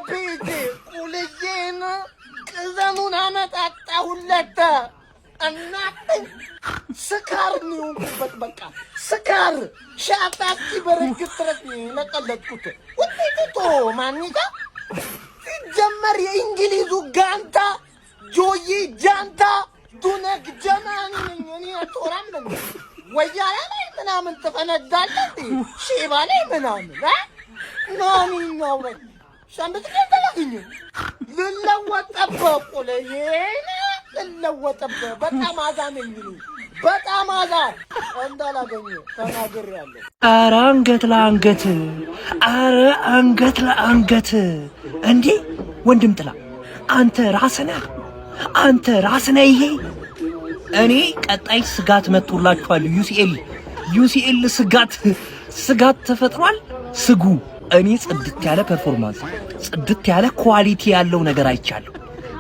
ቤቴ ቁልዬን ቅዘኑን አመጣጣሁለት እናት ስካር ነው የሆንኩበት በቃ ስካር ሻጣቂ በረግጥ ድረስ ለቀለጥኩት ውጤቱ ማንጋ ሲጀመር የእንግሊዙ ጋንታ ጆዬ ጃንታ ዱነግ ጀማኒ ነኝ እኔ አቶራም ነኝ ወያላ ላይ ምናምን ተፈነዳለህ ሼባ ላይ ምናምን ማንኛው ነኝ ሻምብት ከተላግኝ ልለወጠበቁ ለየና ልለወጠበ በጣም አዛነኝ ነው በጣም አዛ እንዳላገኘ ተናግሬያለሁ። ኧረ አንገት ለአንገት ኧረ አንገት ለአንገት እንዴ ወንድም ጥላ አንተ ራስህ ነህ ይሄ እኔ ቀጣይ ስጋት መጥቶላችኋል። ዩሲኤል ስጋት ተፈጥሯል። ስጉ እኔ ጽድት ያለ ፐርፎርማንስ ጽድት ያለ ኳሊቲ ያለው ነገር አይቻለሁ።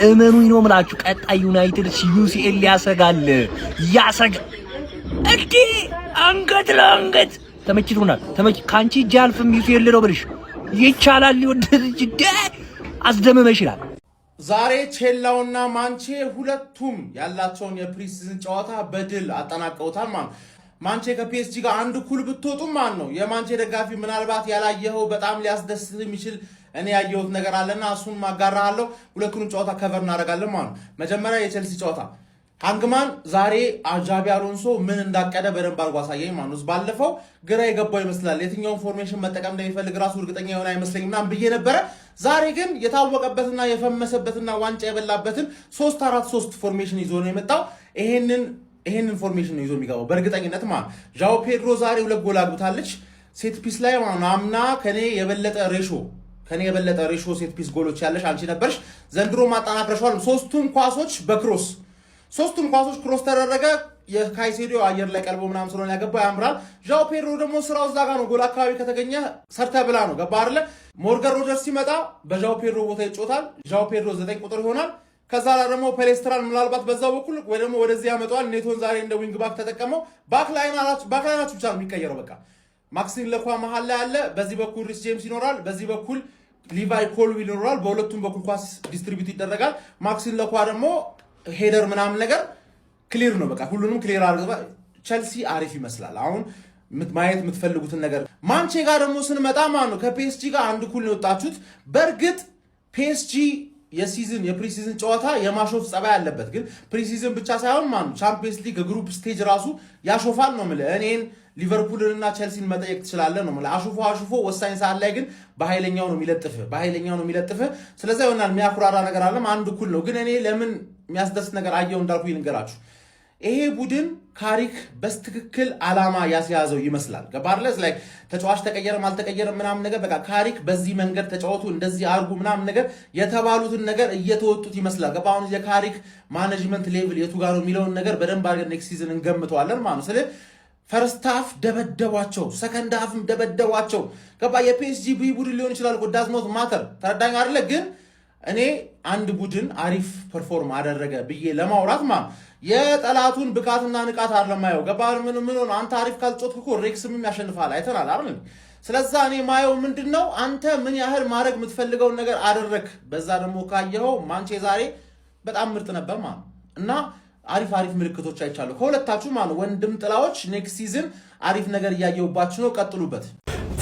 እመኑኝ ነው የምላችሁ። ቀጣይ ዩናይትድ ዩሲኤል ያሰጋል እንዴ አንገት ለአንገት ተመችቶናል። ካንቺ እጅ አልፍም ዩሲኤል ነው ብልሽ ይቻላል። ይወደድሽ አስደምመሽላል። ዛሬ ቼላውና ማንቼ ሁለቱም ያላቸውን የፕሪሲዝን ጨዋታ በድል አጠናቀውታል ማለት ነው። ማንቼ ከፒኤስጂ ጋር አንድ እኩል ብትወጡም ማለት ነው የማንቼ ደጋፊ ምናልባት ያላየኸው በጣም ሊያስደስት የሚችል እኔ ያየሁት ነገር አለና እሱን ማጋራሃለሁ። ሁለቱንም ጨዋታ ከቨር እናደርጋለን ማለት ነው። መጀመሪያ የቼልሲ ጨዋታ ሃንግማን ዛሬ ጃቢ አሎንሶ ምን እንዳቀደ በደንብ አድርጎ አሳየኝ ማለት ነው። ባለፈው ግራ የገባው ይመስላል የትኛውን ፎርሜሽን መጠቀም እንደሚፈልግ ራሱ እርግጠኛ የሆነ አይመስለኝም ምናምን ብዬ ነበረ። ዛሬ ግን የታወቀበትና የፈመሰበትና ዋንጫ የበላበትን 3-4-3 ፎርሜሽን ይዞ ነው የመጣው። ይሄንን ፎርሜሽን ነው ይዞ የሚገባው በእርግጠኝነት ማለት ነው። ዣኦ ፔድሮ ዛሬ 2 ጎል አግብታለች ሴት ፒስ ላይ ማለት ነው። አምና ከኔ የበለጠ ሬሾ ሴት ፒስ ጎሎች ያለሽ አንቺ ነበርሽ። ዘንድሮ ማጠናክረሻል። ሶስቱም ኳሶች ክሮስ ተደረገ። የካይሴዶ አየር ላይ ቀልቦ ምናምን ስለሆነ ያገባው ያምራል። ዣኦ ፔድሮ ደግሞ ስራው እዛ ጋር ነው። ጎል አካባቢ ከተገኘ ሰርተ ብላ ነው ገባ አይደለ? ሞርጋን ሮጀርስ ሲመጣ በዣኦ ፔድሮ ቦታ ይጮታል። ዣኦ ፔድሮ 9 ቁጥር ይሆናል። ከዛ ላይ ደግሞ ፔሌስትራን ምናልባት በዛው በኩል ወይ ደግሞ ወደዚህ ያመጣዋል። ኔቶን ዛሬ እንደ ዊንግ ባክ ተጠቀመው። ባክላይናችሁ ብቻ ነው የሚቀየረው። በቃ ማክሲም ለኳ መሃል ላይ አለ። በዚህ በኩል ሪስ ጄምስ ይኖራል። በዚህ በኩል ሊቫይ ኮልዊል ይኖራል። በሁለቱም በኩል ኳስ ዲስትሪቢዩት ይደረጋል። ማክሲም ለኳ ደግሞ ሄደር ምናምን ነገር ክሊር ነው። በቃ ሁሉንም ክሊር አድርገ ቸልሲ አሪፍ ይመስላል። አሁን ማየት የምትፈልጉትን ነገር ማንቼ ጋር ደግሞ ስንመጣ ማለት ነው ከፒኤስጂ ጋር አንድ እኩል ነው የወጣችሁት። በእርግጥ ፒኤስጂ የፕሪሲዝን ጨዋታ የማሾፍ ጸባይ አለበት። ግን ፕሪሲዝን ብቻ ሳይሆን ማለት ነው ቻምፒየንስ ሊግ ግሩፕ ስቴጅ ራሱ ያሾፋል ነው የምልህ። እኔን ሊቨርፑልንና ቸልሲን መጠየቅ ትችላለህ ነው የምልህ። አሹፎ ወሳኝ ሰዓት ላይ ግን በኃይለኛው ነው የሚለጥፍህ። ስለዚህ ይሆናል የሚያኩራራ ነገር አለም አንድ እኩል ነው። ግን እኔ ለምን የሚያስደስት ነገር አየው እንዳልኩ ይንገራችሁ። ይሄ ቡድን ካሪክ በስትክክል አላማ ያስያዘው ይመስላል። ገባርለስ ላይ ተጫዋች ተቀየረም አልተቀየረም ምናምን ነገር በቃ ካሪክ በዚህ መንገድ ተጫወቱ እንደዚህ አርጉ ምናምን ነገር የተባሉትን ነገር እየተወጡት ይመስላል። ገባ አሁን የካሪክ ማኔጅመንት ሌቭል የቱ ጋር ነው የሚለውን ነገር በደንብ አድርገን ኔክስት ሲዝን እንገምተዋለን ማለት ነው። ስለዚህ ፈርስት ሃፍ ደበደቧቸው፣ ሰከንድ ሃፍም ደበደቧቸው። ገባ የፒኤስጂ ቡድን ሊሆን ይችላል ዳዝ ኖት ማተር ተረዳኝ አይደለ? ግን እኔ አንድ ቡድን አሪፍ ፐርፎርም አደረገ ብዬ ለማውራት ማለት የጠላቱን ብቃትና ንቃት አይደለማየው። ገባህ? ምን ሆነ አንተ አሪፍ ካልጾትክ እኮ ሬክስም ያሸንፋል አይተናል አይደል? ስለዛ እኔ ማየው ምንድነው አንተ ምን ያህል ማድረግ የምትፈልገውን ነገር አደረክ። በዛ ደግሞ ካየኸው ማንቼ ዛሬ በጣም ምርጥ ነበር ማለት እና አሪፍ ምልክቶች አይቻለሁ ከሁለታችሁ ማለት ወንድም ጥላዎች። ኔክስት ሲዝን አሪፍ ነገር እያየሁባችሁ ነው፣ ቀጥሉበት።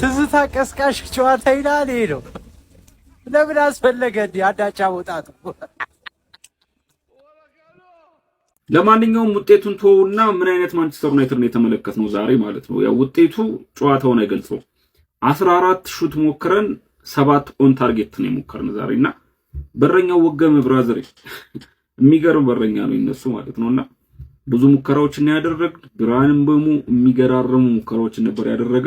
ትዝታ ቀስቃሽ ጨዋታ ይላል ይሄ ነው። ለምን አስፈለገ እንዴ አዳጫ ወጣቱ? ለማንኛውም ውጤቱን ተውና ምን አይነት ማንቸስተር ዩናይትድ ነው የተመለከትነው ዛሬ ማለት ነው። ያው ውጤቱ ጨዋታውን አይገልጸው። 14 ሹት ሞክረን 7 ኦን ታርጌት ነው የሞከርን ዛሬና በረኛው ወገመ ብራዘር የሚገርም በረኛ ነው እነሱ ማለት ነውና ብዙ ሙከራዎችን ያደረገ ግራንም በሙ የሚገራረሙ ሙከራዎችን ነበር ያደረገ።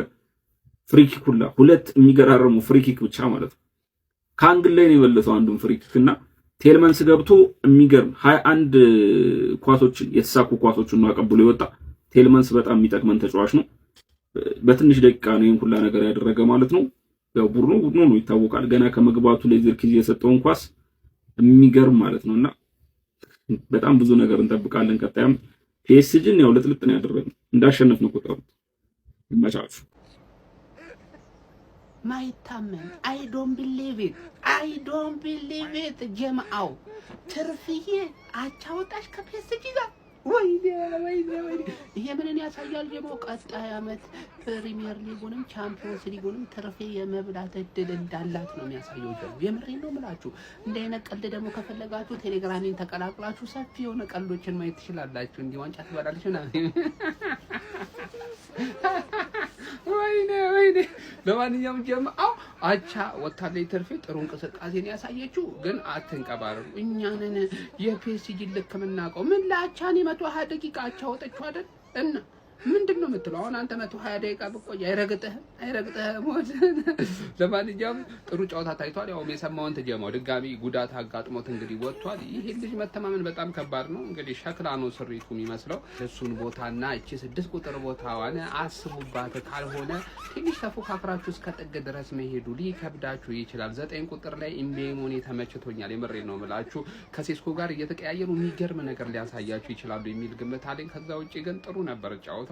ፍሪኪክ ሁላ 2 የሚገራረሙ ፍሪኪክ ብቻ ማለት ነው። ካንግል ላይ ነው የበለጠው አንዱን ፍሪኪክና ቴልመንስ ገብቶ የሚገርም 21 ኳሶችን የተሳኩ ኳሶችን ነው አቀብሎ ይወጣ። ቴልመንስ በጣም የሚጠቅመን ተጫዋች ነው። በትንሽ ደቂቃ ነው ይሄን ሁላ ነገር ያደረገ ማለት ነው። ያው ቡድኑ ነው ይታወቃል። ገና ከመግባቱ ላይ ዝርክዚ የሰጠውን ኳስ የሚገርም ማለት ነውና በጣም ብዙ ነገር እንጠብቃለን። ቀጣይም ፒኤስጂን ያው ለጥልጥ ነው ያደረገው እንዳሸነፍ ነው ቁጥሩ ይመቻቹ። ማይታመን አይ ዶንት ቢሊቭ ኢት አይ ዶንት ቢሊቭ ኢት ጀማው ትርፍዬ አቻውጣሽ ከፒኤስጂ ጋር ወይኔ ይሄ ምንን ያሳያል ጀማው ቀጣይ አመት ፕሪሚየር ሊጉንም ቻምፒየንስ ሊጉንም ትርፌ የመብላት እድል እንዳላት ነው የሚያሳየው ጀማው የምሬን ነው የምላችሁ እንደ አይነት ቀልድ ደግሞ ከፈለጋችሁ ቴሌግራሜን ተቀላቅላችሁ ሰፊ የሆነ ቀልዶችን ማየት ትችላላችሁ እንዲህ ዋንጫ ትበላለች እና ወይኔ ለማንኛውም ጀማው አቻ ወታደራዊ ትርፌ ጥሩ እንቅስቃሴን ያሳየችው ግን አትንቀባረሩ እኛንን የፒኤስጂ ልክምናቀው ምን ለአቻኔ 120 ደቂቃ አቻ ወጣችሁ አይደል እና ምንድነው የምትለው አሁን አንተ 120 ደቂቃ ብቆይ አይረግጥህም ሞት ለማንኛውም ጥሩ ጨዋታ ታይቷል ያው የሰማውን ተጀማው ድጋሚ ጉዳት አጋጥሞት እንግዲህ ወጥቷል ይሄ ልጅ መተማመን በጣም ከባድ ነው እንግዲህ ሸክላ ነው ስሪቱ የሚመስለው እሱን ቦታና እቺ 6 ቁጥር ቦታዋን አስቡባት ካልሆነ ትንሽ ተፎካክራችሁ እስከ ጥግ ድረስ መሄዱ ሊከብዳችሁ ይችላል 9 ቁጥር ላይ ኢምቤሞኔ ተመችቶኛል የምሬን ነው የምላችሁ ከሴስኮ ጋር እየተቀያየሩ የሚገርም ነገር ሊያሳያችሁ ይችላሉ የሚል ግምት አለኝ ከዛ ውጪ ግን ጥሩ ነበር ጫው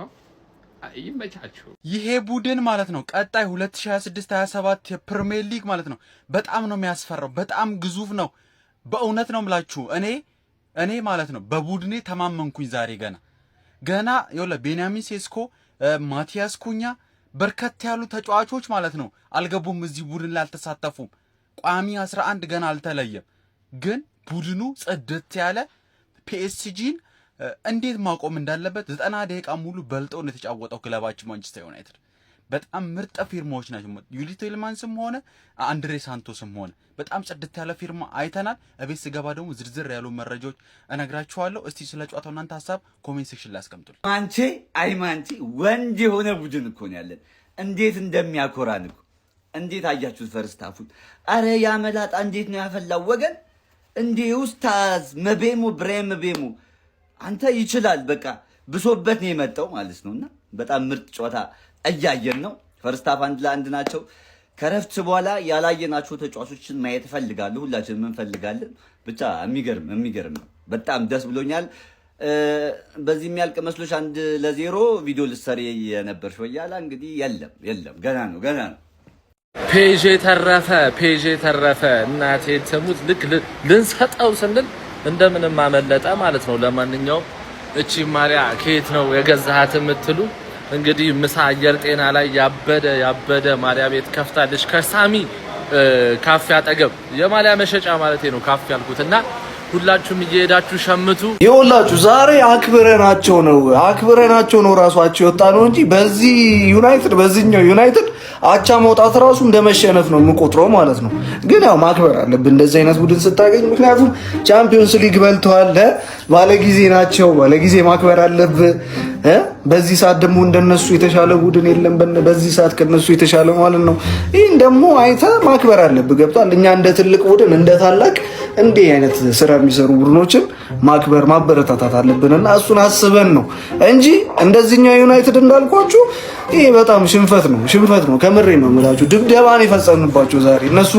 ይመቻችሁ ይሄ ቡድን ማለት ነው ቀጣይ 2026-27 የፕሪሚየር ሊግ ማለት ነው በጣም ነው የሚያስፈራው በጣም ግዙፍ ነው በእውነት ነው የምላችሁ እኔ ማለት ነው በቡድኔ ተማመንኩኝ ዛሬ ገና ይኸውልህ ቤንያሚን ሴስኮ ማቲያስ ኩኛ በርከት ያሉ ተጫዋቾች ማለት ነው አልገቡም እዚህ ቡድን ላይ አልተሳተፉም ቋሚ 11 ገና አልተለየም ግን ቡድኑ ጽድት ያለ ፒኤስጂን እንዴት ማቆም እንዳለበት 90 ደቂቃ ሙሉ በልጠው ነው የተጫወተው ክለባችን ማንቸስተር ዩናይትድ በጣም ምርጥ ፊርማዎች ናቸው ዩሊ ቴልማንስም ሆነ አንድሬ ሳንቶስም ሆነ በጣም ጽድት ያለ ፊርማ አይተናል እቤት ስገባ ደግሞ ዝርዝር ያሉ መረጃዎች እነግራችኋለሁ እስቲ ስለ ጨዋታው እናንተ ሐሳብ ኮሜንት ሴክሽን ላይ አስቀምጡልኝ ማንቼ ወንድ የሆነ ቡድን እኮ ነው ያለን እንዴት እንደሚያኮራን እኮ እንዴት አያችሁት ፈርስታፉን አረ ያመላጣ እንዴት ነው ያፈላው ወገን እንዴ ኡስታዝ መቤሙ አንተ ይችላል በቃ ብሶበት ነው የመጣው ማለት ነውና በጣም ምርጥ ጨዋታ እያየን ነው ፈርስት ሃፍ 1-1 ናቸው ከረፍት በኋላ ያላየናቸው ተጫዋቾችን ማየት ፈልጋለሁ ሁላችንም እንፈልጋለን ብቻ የሚገርም ነው በጣም ደስ ብሎኛል በዚህ የሚያልቅ መስሎሽ 1-0 ቪዲዮ ልሰሪ የነበርሽ ወያላ እንግዲህ የለም ገና ነው ፔጄ ተረፈ እናቴ ተሙት ልክ ልንሰጠው ስንል እንደምንም አመለጠ ማለት ነው ለማንኛውም እቺ ማሪያ ከየት ነው የገዛሃት የምትሉ እንግዲህ ምሳ አየር ጤና ላይ ያበደ ማሪያ ቤት ከፍታለች ከሳሚ ካፌ አጠገብ የማሊያ መሸጫ ማለት ነው ካፌ ያልኩትና ሁላችሁም እየሄዳችሁ ሸምቱ ይኸውላችሁ ዛሬ አክብረናቸው ነው ራሷቸው ወጣ ነው እንጂ በዚህ በዚህኛው ዩናይትድ አቻ መውጣት ራሱ እንደመሸነፍ ነው የምቆጥረው ማለት ነው ግን ያው ማክበር አለብን እንደዚህ አይነት ቡድን ስታገኝ ምክንያቱም ቻምፒየንስ ሊግ በልተዋል ባለጊዜ ናቸው ባለጊዜ ማክበር አለብን በዚህ ሰዓት ደግሞ እንደነሱ የተሻለ ቡድን የለም በዚህ ሰዓት ከነሱ የተሻለ ማለት ነው ይሄን ደግሞ አይተ ማክበር አለብን ገብቷል እኛ እንደ ትልቅ ቡድን እንደ ታላቅ እንዴ አይነት ስራ የሚሰሩ ቡድኖችን ማክበር ማበረታታት አለብንና እሱን አስበን ነው እንጂ እንደዚህኛው ዩናይትድ እንዳልኳችሁ ይሄ በጣም ሽንፈት ነው ከምሬ ነው የምላችሁ ድብደባን የፈጸምንባቸው ዛሬ እነሱ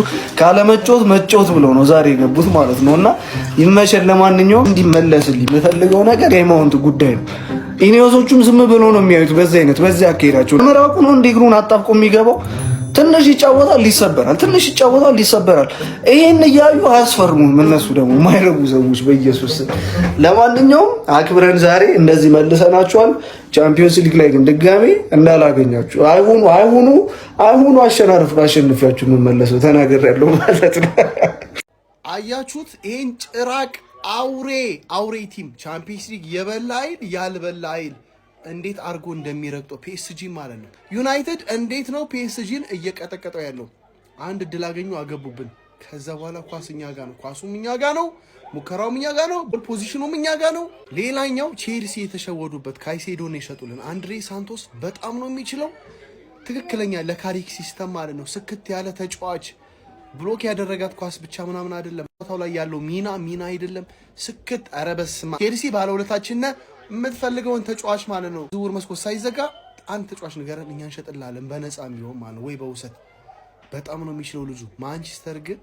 መጮት ብለው ነው ዛሬ የገቡት ማለት ነውና ይመሸል ለማንኛውም እንዲመለስልኝ የምፈልገው ነገር የማውንት ጉዳይ ነው ኢኒዮሶቹም ዝም ብለው ነው የሚያዩት በዚህ አካሄዳቸው መራቁ ነው እንዲግሩን አጣብቆ የሚገባው ትንሽ ይጫወታል ሊሰበራል ይሄን እያዩ አያስፈርሙም እነሱ ደግሞ ማይረቡ ሰዎች በኢየሱስ ለማንኛውም አክብረን ዛሬ እንደዚህ መልሰናቸዋል ቻምፒየንስ ሊግ ላይ ግን ድጋሜ እንዳላገኛችሁ አይሁኑ አሸንፊያችሁ ነው መለሰው ተናገራለሁ ማለት ነው አያችሁት ይሄን ጭራቅ አውሬ ቲም ቻምፒየንስ ሊግ የበላ አይል ያልበላ አይል እንዴት አርጎ እንደሚረግጠው ፒኤስጂ ማለት ነው ዩናይትድ እንዴት ነው ፒኤስጂን እየቀጠቀጠው ያለው አንድ ድል አገኙ አገቡብን ከዛ በኋላ ኳስኛ ጋር ነው ኳሱም እኛ ጋር ነው ሙከራውም እኛ ጋር ነው ፖዚሽኑም እኛ ጋር ነው ሌላኛው ቼልሲ የተሸወዱበት ካይሴዶን ይሸጡልን አንድሬ ሳንቶስ በጣም ነው የሚችለው ትክክለኛ ለካሪክ ሲስተም ማለት ነው ስክት ያለ ተጫዋች ብሎክ ያደረጋት ኳስ ብቻ ምናምን አይደለም ቦታው ላይ ያለው ሚና አይደለም ስክት አረበስማ ቼልሲ ባለውለታችን የምትፈልገውን ተጫዋች ማለት ነው ዝውውር መስኮት ሳይዘጋ አንድ ተጫዋች ንገረን እኛ እንሸጥላለን በነፃ የሚሆን ማለት ነው ወይ በውሰት በጣም ነው የሚችለው ልጁ ማንቸስተር ግን